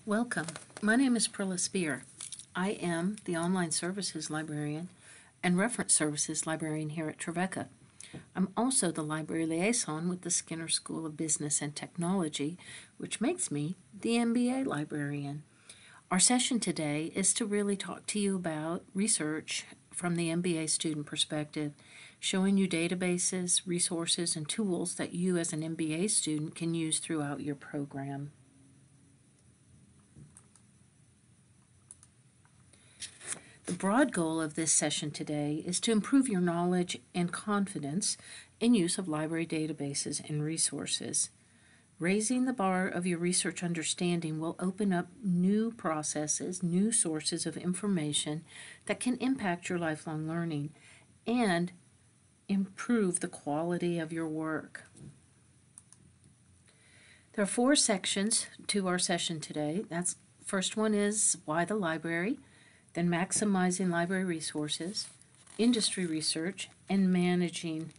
Welcome. My name is Prilla Spear. I am the Online Services Librarian and Reference Services Librarian here at Trevecca. I'm also the Library Liaison with the Skinner School of Business and Technology, which makes me the MBA Librarian. Our session today is to really talk to you about research from the MBA student perspective, showing you databases, resources, and tools that you as an MBA student can use throughout your program. The broad goal of this session today is to improve your knowledge and confidence in use of library databases and resources. Raising the bar of your research understanding will open up new processes, new sources of information that can impact your lifelong learning and improve the quality of your work. There are 4 sections to our session today. First one is why the library, then maximizing library resources, industry research, and managing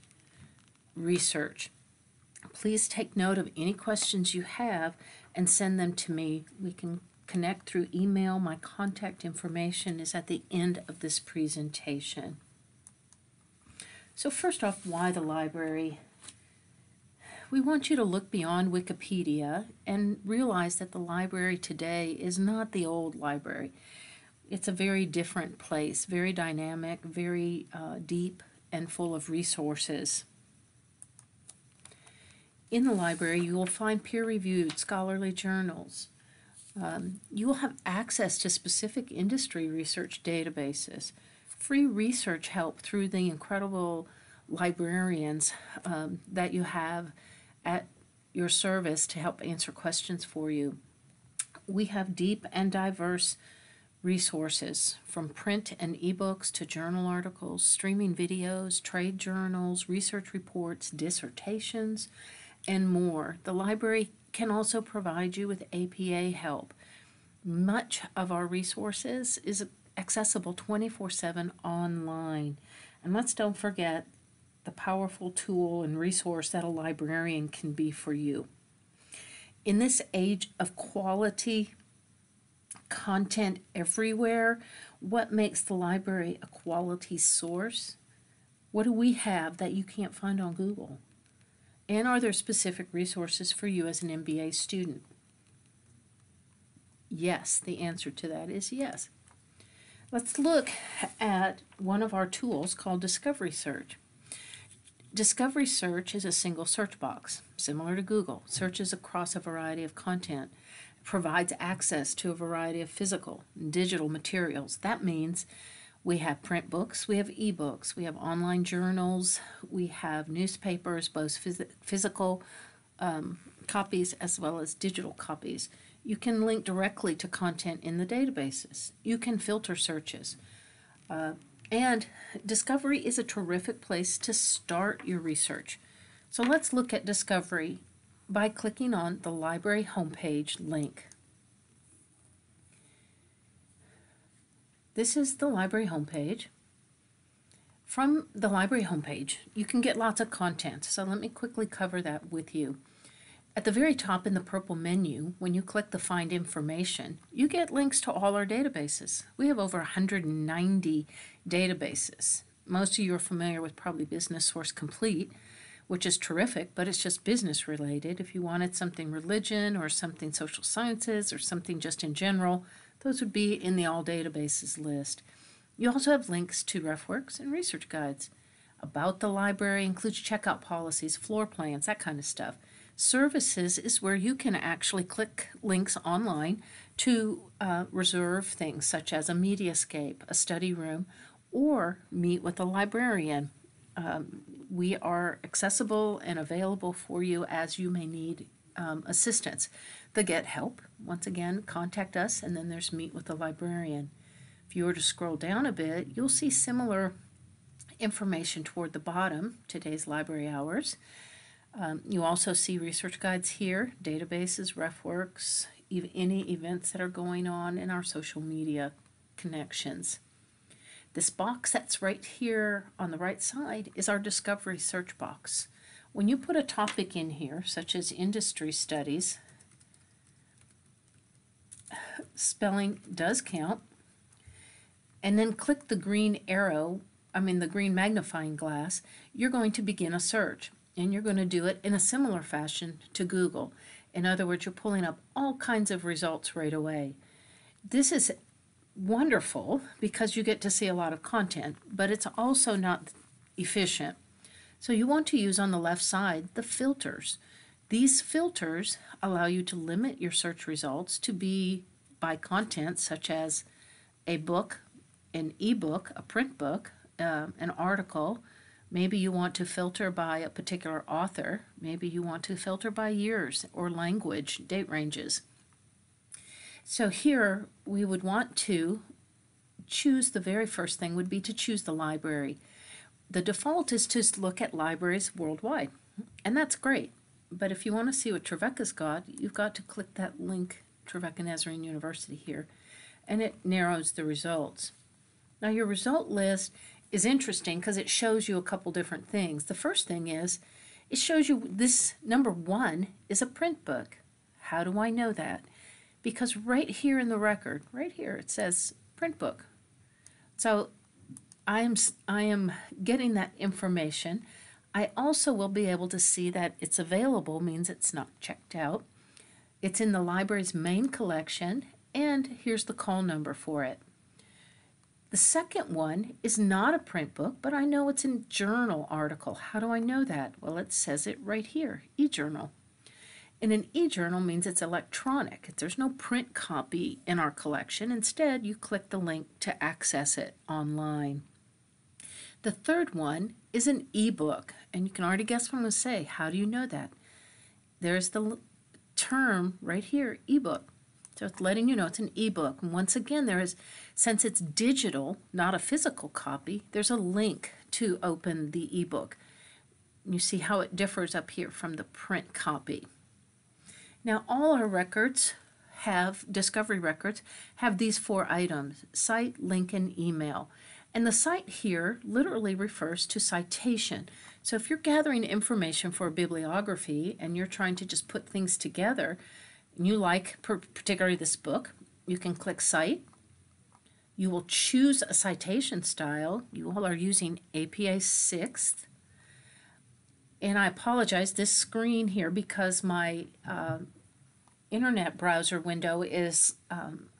research. Please take note of any questions you have and send them to me. We can connect through email. My contact information is at the end of this presentation. So first off, why the library? We want you to look beyond Wikipedia and realize that the library today is not the old library. It's a very different place, very dynamic, very deep, and full of resources. In the library, you will find peer-reviewed scholarly journals. You will have access to specific industry research databases, free research help through the incredible librarians that you have at your service to help answer questions for you. We have deep and diverse resources, from print and ebooks to journal articles, streaming videos, trade journals, research reports, dissertations, and more. The library can also provide you with APA help. Much of our resources is accessible 24/7 online. And let's don't forget the powerful tool and resource that a librarian can be for you. In this age of quality content everywhere, what makes the library a quality source? What do we have that you can't find on Google? And are there specific resources for you as an MBA student? Yes, the answer to that is yes. Let's look at one of our tools called Discovery Search. Discovery Search is a single search box, similar to Google. Searches across a variety of content. Provides access to a variety of physical and digital materials. That means we have print books, we have ebooks, we have online journals, we have newspapers, both physical copies as well as digital copies. You can link directly to content in the databases. You can filter searches. And Discovery is a terrific place to start your research. So let's look at Discovery by clicking on the library homepage link. This is the library homepage. From the library homepage, you can get lots of content, so let me quickly cover that with you. At the very top in the purple menu, when you click the Find Information, you get links to all our databases. We have over 190 databases. Most of you are familiar with probably Business Source Complete, which is terrific, but it's just business related. If you wanted something religion or something social sciences or something just in general, those would be in the all databases list. You also have links to RefWorks and research guides. About the library includes checkout policies, floor plans, that kind of stuff. Services is where you can actually click links online to reserve things such as a mediascape, a study room, or meet with a librarian. We are accessible and available for you as you may need assistance. The Get Help, once again, contact us, and then there's Meet with a Librarian. If you were to scroll down a bit, you'll see similar information toward the bottom, today's library hours. You also see research guides here, databases, RefWorks, any events that are going on in our social media connections. This box that's right here on the right side is our Discovery search box. When you put a topic in here, such as industry studies, spelling does count, and then click the green arrow, the green magnifying glass, you're going to begin a search. And you're going to do it in a similar fashion to Google. In other words, you're pulling up all kinds of results right away. This is wonderful because you get to see a lot of content, but it's also not efficient. So you want to use on the left side the filters. These filters allow you to limit your search results to be by content, such as a book, an ebook, a print book, an article. Maybe you want to filter by a particular author. Maybe you want to filter by years or language, date ranges. So here we would want to choose, the very first thing would be to choose the library. The default is to look at libraries worldwide, and that's great. But if you want to see what Trevecca's got, you've got to click that link, Trevecca Nazarene University here, and it narrows the results. Now your result list is interesting because it shows you a couple different things. The first thing is it shows you this number 1 is a print book. How do I know that? Because right here in the record, right here, it says print book. So I am getting that information. I also will be able to see that it's available, means it's not checked out. It's in the library's main collection, and here's the call number for it. The second one is not a print book, but I know it's a journal article. How do I know that? Well, it says it right here, e-journal. And an e-journal means it's electronic. There's no print copy in our collection. Instead, you click the link to access it online. The third one is an e-book, and you can already guess what I'm going to say. How do you know that? There's the term right here, e-book. So it's letting you know it's an e-book. And once again, since it's digital, not a physical copy, there's a link to open the e-book. You see how it differs up here from the print copy. Now, all our records discovery records have these 4 items: site, link, and email. And the site here literally refers to citation. So if you're gathering information for a bibliography and you're trying to just put things together, and you like particularly this book, you can click Cite. You will choose a citation style. You all are using APA 6th. And I apologize, this screen here, because my internet browser window is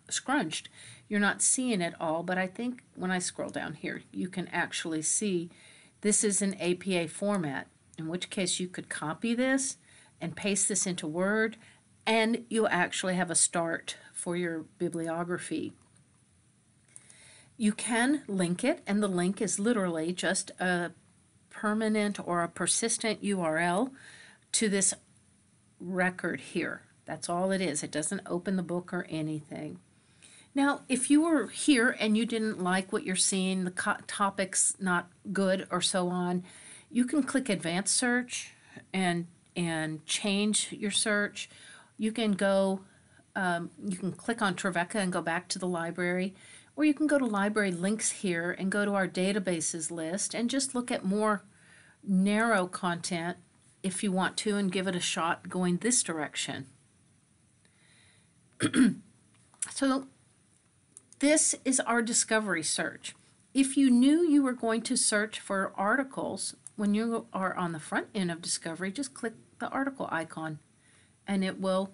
scrunched, you're not seeing it all, but I think when I scroll down here, you can actually see this is an APA format, in which case you could copy this and paste this into Word, and you actually have a start for your bibliography. You can link it, and the link is literally just a permanent or a persistent URL to this record here. That's all it is. It doesn't open the book or anything. Now, if you were here and you didn't like what you're seeing, the topic's not good or so on, you can click Advanced Search and change your search. You can go, you can click on Trevecca and go back to the library, or you can go to Library Links here and go to our databases list and just look at more narrow content if you want to, and give it a shot going this direction. So this is our discovery search. If you knew you were going to search for articles when you are on the front end of discovery, just click the article icon and it will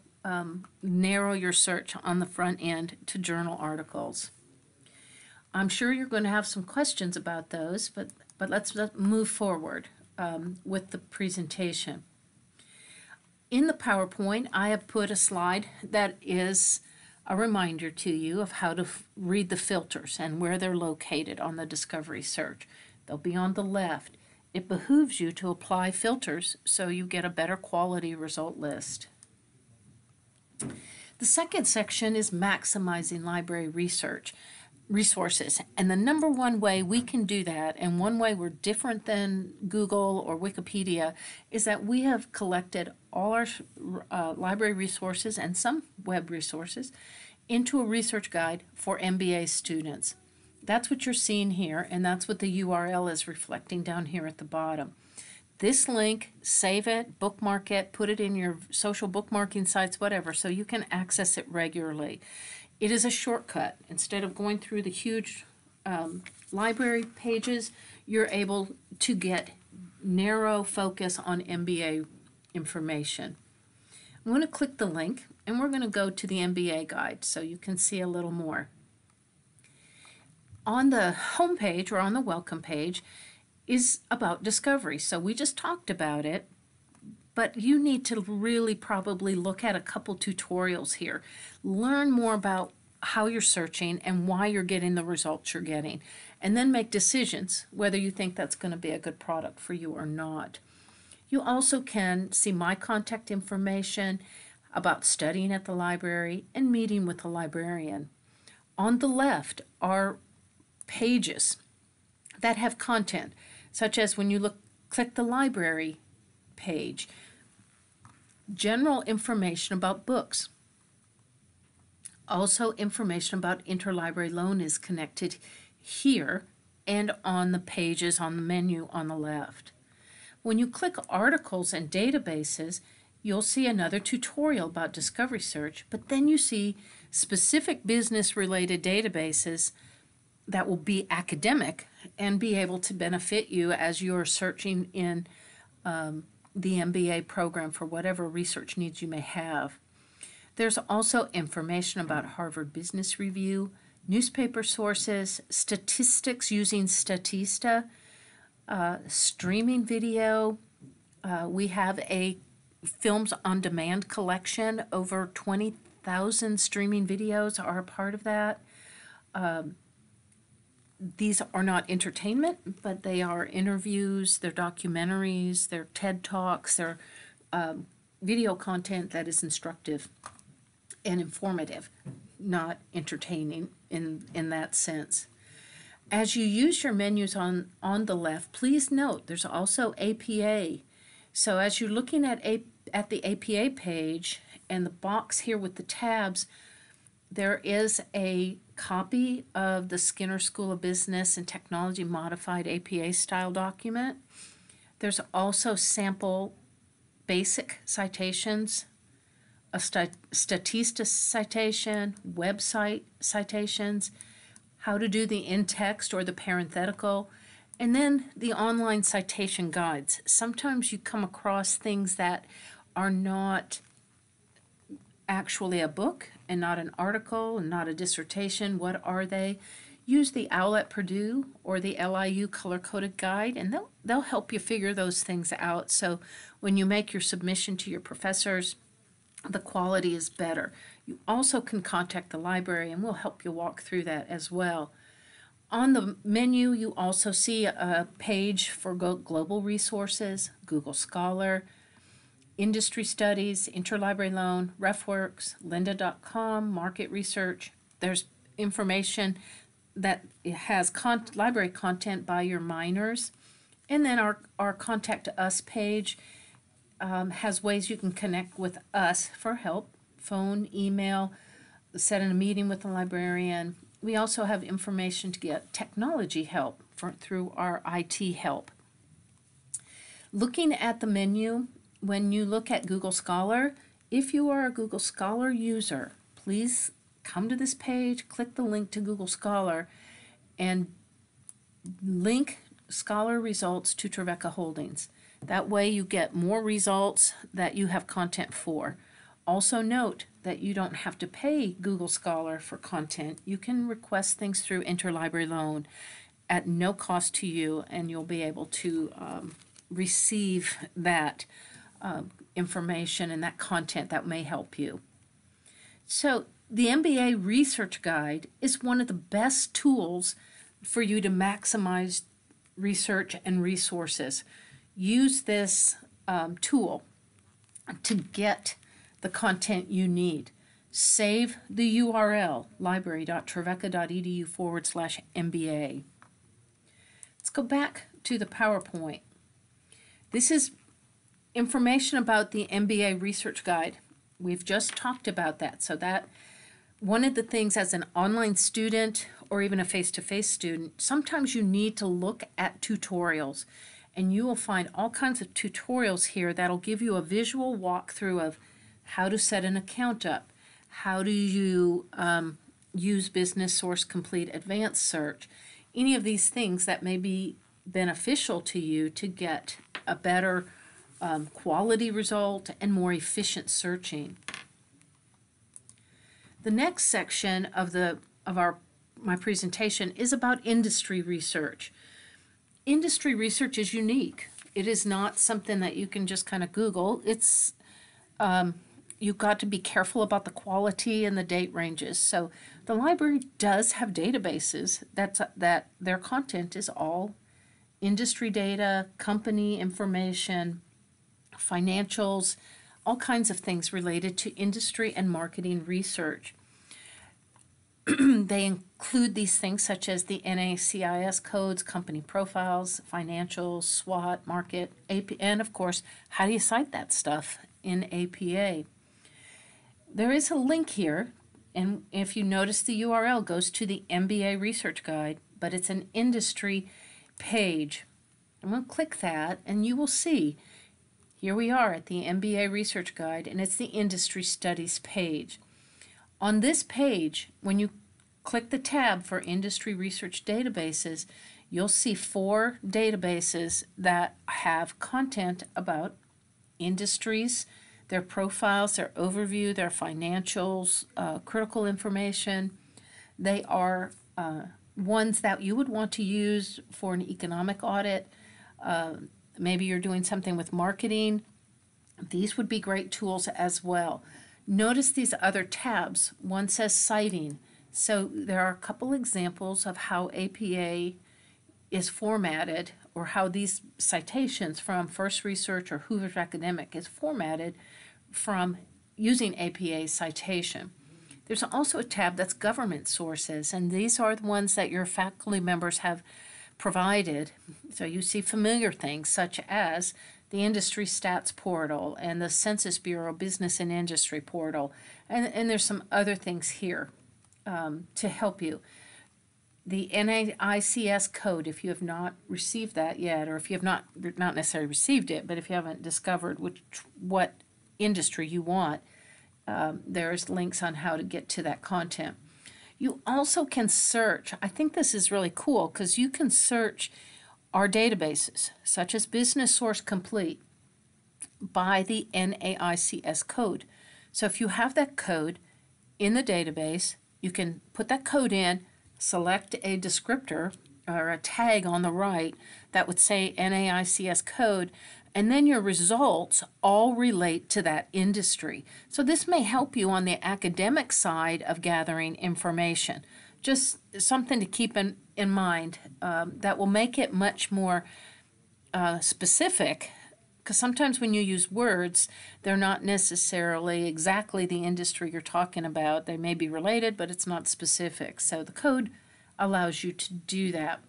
narrow your search on the front end to journal articles. I'm sure you're going to have some questions about those, but let's move forward with the presentation. In the PowerPoint, I have put a slide that is a reminder to you of how to read the filters and where they're located on the discovery search. They'll be on the left. It behooves you to apply filters so you get a better quality result list. The second section is maximizing library resources. And the number one way we can do that, and one way we're different than Google or Wikipedia, is that we have collected all our library resources and some web resources into a research guide for MBA students. That's what you're seeing here, and that's what the URL is reflecting down here at the bottom. This link, save it, bookmark it, put it in your social bookmarking sites, whatever, so you can access it regularly. It is a shortcut. Instead of going through the huge library pages, you're able to get narrow focus on MBA information. I'm going to click the link and we're going to go to the MBA guide so you can see a little more. On the home page or on the welcome page is about discovery. So we just talked about it, but you need to really probably look at a couple tutorials here. Learn more about how you're searching and why you're getting the results you're getting, and then make decisions whether you think that's going to be a good product for you or not. You also can see my contact information about studying at the library and meeting with the librarian. On the left are pages that have content, such as when you click the library page, general information about books. Also, information about interlibrary loan is connected here and on the pages on the menu on the left. When you click articles and databases, you'll see another tutorial about discovery search, but then you see specific business-related databases that will be academic and be able to benefit you as you're searching in the MBA program for whatever research needs you may have. There's also information about Harvard Business Review, newspaper sources, statistics using Statista, streaming video. We have a films on demand collection. Over 20,000 streaming videos are a part of that. These are not entertainment, but they are interviews, they're documentaries, they're TED Talks, they're video content that is instructive and informative, not entertaining in that sense. As you use your menus on the left, please note there's also APA. So as you're looking at the APA page and the box here with the tabs, there is a copy of the Skinner School of Business and Technology Modified APA style document. There's also sample basic citations, a Statista citation, website citations, how to do the in-text or the parenthetical, and then the online citation guides. Sometimes you come across things that are not actually a book and not an article and not a dissertation. What are they? Use the OWL at Purdue or the LIU color-coded guide, and they'll help you figure those things out. So when you make your submission to your professors, the quality is better. You also can contact the library and we'll help you walk through that as well. On the menu, you also see a page for global resources, Google Scholar, industry studies, interlibrary loan, RefWorks, lynda.com, market research. There's information that has library content by your minors. And then our Contact Us page has ways you can connect with us for help, phone, email, set in a meeting with the librarian. We also have information to get technology help through our IT help. Looking at the menu, when you look at Google Scholar, if you are a Google Scholar user, please come to this page, click the link to Google Scholar, and link Scholar results to Trevecca Holdings. That way you get more results that you have content for. Also note that you don't have to pay Google Scholar for content. You can request things through interlibrary loan at no cost to you, and you'll be able to receive that information and that content that may help you. So the MBA Research Guide is one of the best tools for you to maximize research and resources. Use this tool to get the content you need. Save the URL, library.trevecca.edu/MBA. Let's go back to the PowerPoint. This is information about the MBA Research Guide. We've just talked about that. So that one of the things as an online student or even a face-to-face student, sometimes you need to look at tutorials. And you will find all kinds of tutorials here that'll give you a visual walkthrough of how to set an account up, how do you use Business Source Complete Advanced Search. Any of these things that may be beneficial to you to get a better quality result and more efficient searching. The next section of my presentation is about industry research. Industry research is unique. It is not something that you can just kind of Google. It's you've got to be careful about the quality and the date ranges. So the library does have databases that their content is all industry data, company information, financials, all kinds of things related to industry and marketing research. They include these things such as the NAICS codes, company profiles, financials, SWOT, market, AP, and of course, how do you cite that stuff in APA? There is a link here, and if you notice the URL goes to the MBA Research Guide, but it's an industry page. I'm going to click that, and you will see here we are at the MBA Research Guide, and it's the Industry Studies page. On this page, when you click the tab for Industry Research Databases, you'll see 4 databases that have content about industries, their profiles, their overview, their financials, critical information. They are ones that you would want to use for an economic audit. Maybe you're doing something with marketing. These would be great tools as well. Notice these other tabs. One says citing. So there are a couple examples of how APA is formatted, or how these citations from First Research or Hoover's Academic is formatted from using APA citation. There's also a tab that's government sources, and these are the ones that your faculty members have provided. So you see familiar things such as the Industry Stats Portal and the Census Bureau Business and Industry Portal, and there's some other things here to help you. The NAICS code, if you have not received that yet, or if you have not necessarily received it, but if you haven't discovered what industry you want, there's links on how to get to that content. You also can search. I think this is really cool because you can search our databases, such as Business Source Complete, by the NAICS code. So if you have that code in the database, you can put that code in, select a descriptor or a tag on the right that would say NAICS code, and then your results all relate to that industry. So this may help you on the academic side of gathering information. Just something to keep in mind that will make it much more specific, because sometimes when you use words, they're not necessarily exactly the industry you're talking about. They may be related, but it's not specific. So the code allows you to do that.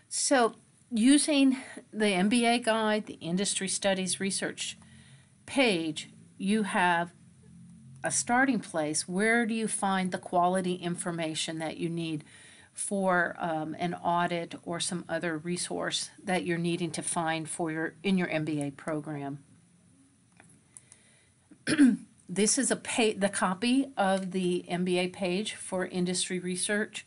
So using the MBA guide, the Industry Studies Research page, you have a starting place. Where do you find the quality information that you need for an audit or some other resource that you're needing to find in your MBA program? This is the copy of the MBA page for industry research.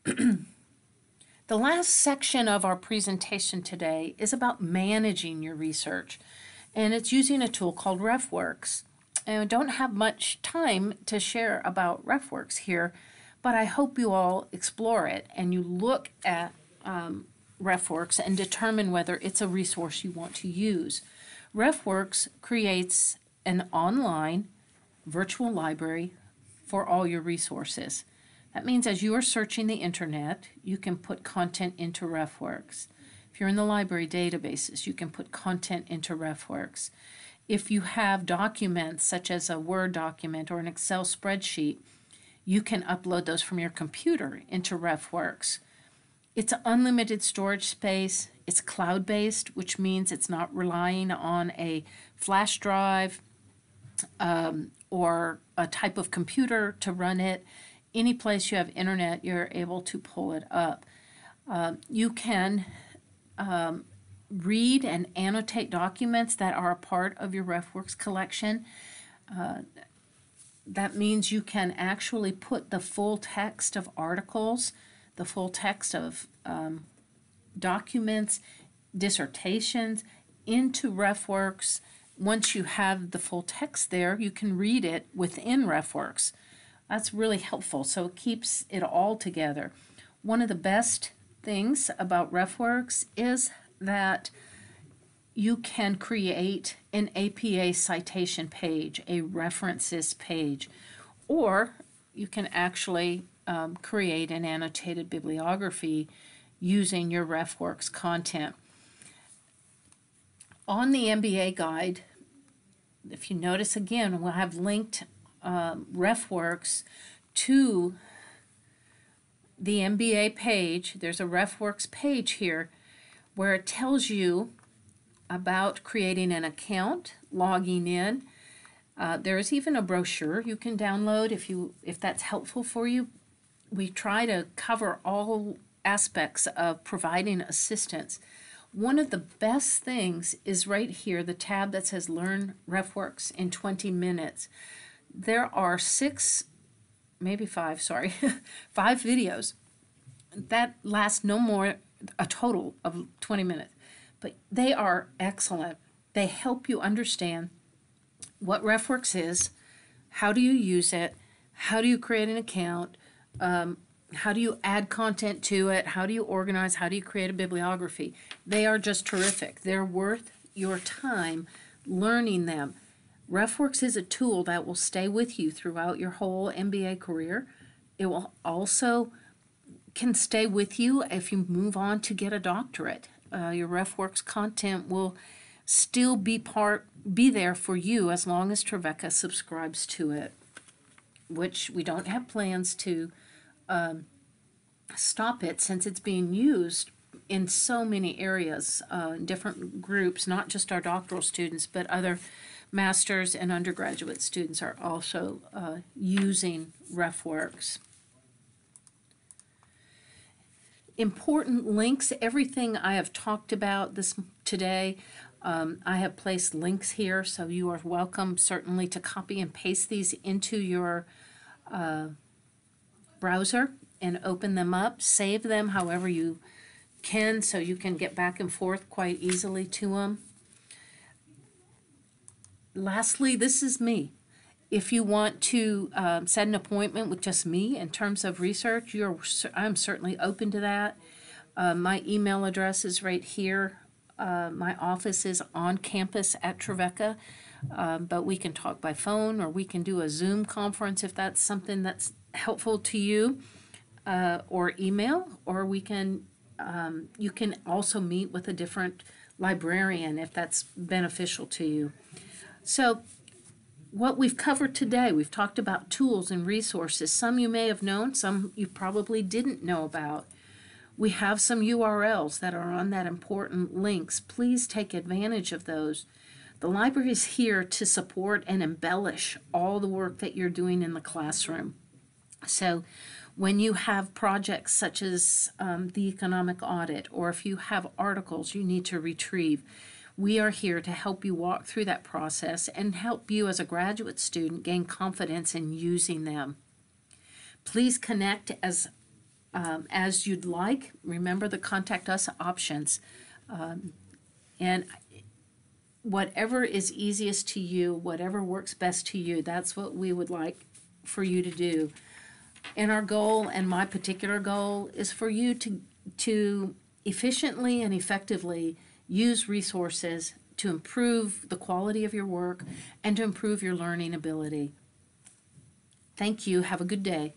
The last section of our presentation today is about managing your research, and it's using a tool called RefWorks. And I don't have much time to share about RefWorks here, but I hope you all explore it and you look at RefWorks and determine whether it's a resource you want to use. RefWorks creates an online virtual library for all your resources. That means as you are searching the internet, you can put content into RefWorks. If you're in the library databases, you can put content into RefWorks. If you have documents such as a Word document or an Excel spreadsheet, you can upload those from your computer into RefWorks. It's unlimited storage space. It's cloud-based, which means it's not relying on a flash drive or a type of computer to run it. Any place you have internet, you're able to pull it up. You can read and annotate documents that are a part of your RefWorks collection. That means you can actually put the full text of articles, the full text of documents, dissertations into RefWorks. Once you have the full text there, you can read it within RefWorks. That's really helpful, so it keeps it all together. One of the best things about RefWorks is that you can create an APA citation page, a references page, or you can actually create an annotated bibliography using your RefWorks content. On the MBA guide, if you notice again, we'll have linked RefWorks to the MBA page. There's a RefWorks page here where it tells you about creating an account, logging in. There is even a brochure you can download if that's helpful for you. We try to cover all aspects of providing assistance. One of the best things is right here, the tab that says Learn RefWorks in 20 minutes. There are 5 videos that last no more, a total of 20 minutes. But they are excellent. They help you understand what RefWorks is, how do you use it, how do you create an account, how do you add content to it, how do you organize, how do you create a bibliography. They are just terrific. They're worth your time learning them. RefWorks is a tool that will stay with you throughout your whole MBA career. It will also can stay with you if you move on to get a doctorate. Your RefWorks content will still be there for you as long as Trevecca subscribes to it, which we don't have plans to stop it since it's being used in so many areas, different groups, not just our doctoral students, but other master's and undergraduate students are also using RefWorks. Important links, everything I have talked about today, I have placed links here, so you are welcome certainly to copy and paste these into your browser and open them up, save them however you can so you can get back and forth quite easily to them. Lastly, this is me. If you want to set an appointment with just me in terms of research, I'm certainly open to that. My email address is right here. My office is on campus at Trevecca, but we can talk by phone or we can do a Zoom conference if that's something that's helpful to you, or email, or we can you can also meet with a different librarian if that's beneficial to you. So what we've covered today, we've talked about tools and resources. Some you may have known, some you probably didn't know about. We have some URLs that are on that important links. Please take advantage of those. The library is here to support and embellish all the work that you're doing in the classroom. So when you have projects such as the economic audit, or if you have articles you need to retrieve, we are here to help you walk through that process and help you as a graduate student gain confidence in using them. Please connect as you'd like. Remember the contact us options. And whatever is easiest to you, whatever works best to you, that's what we would like for you to do. And our goal, and my particular goal, is for you to efficiently and effectively use resources to improve the quality of your work and to improve your learning ability. Thank you. Have a good day.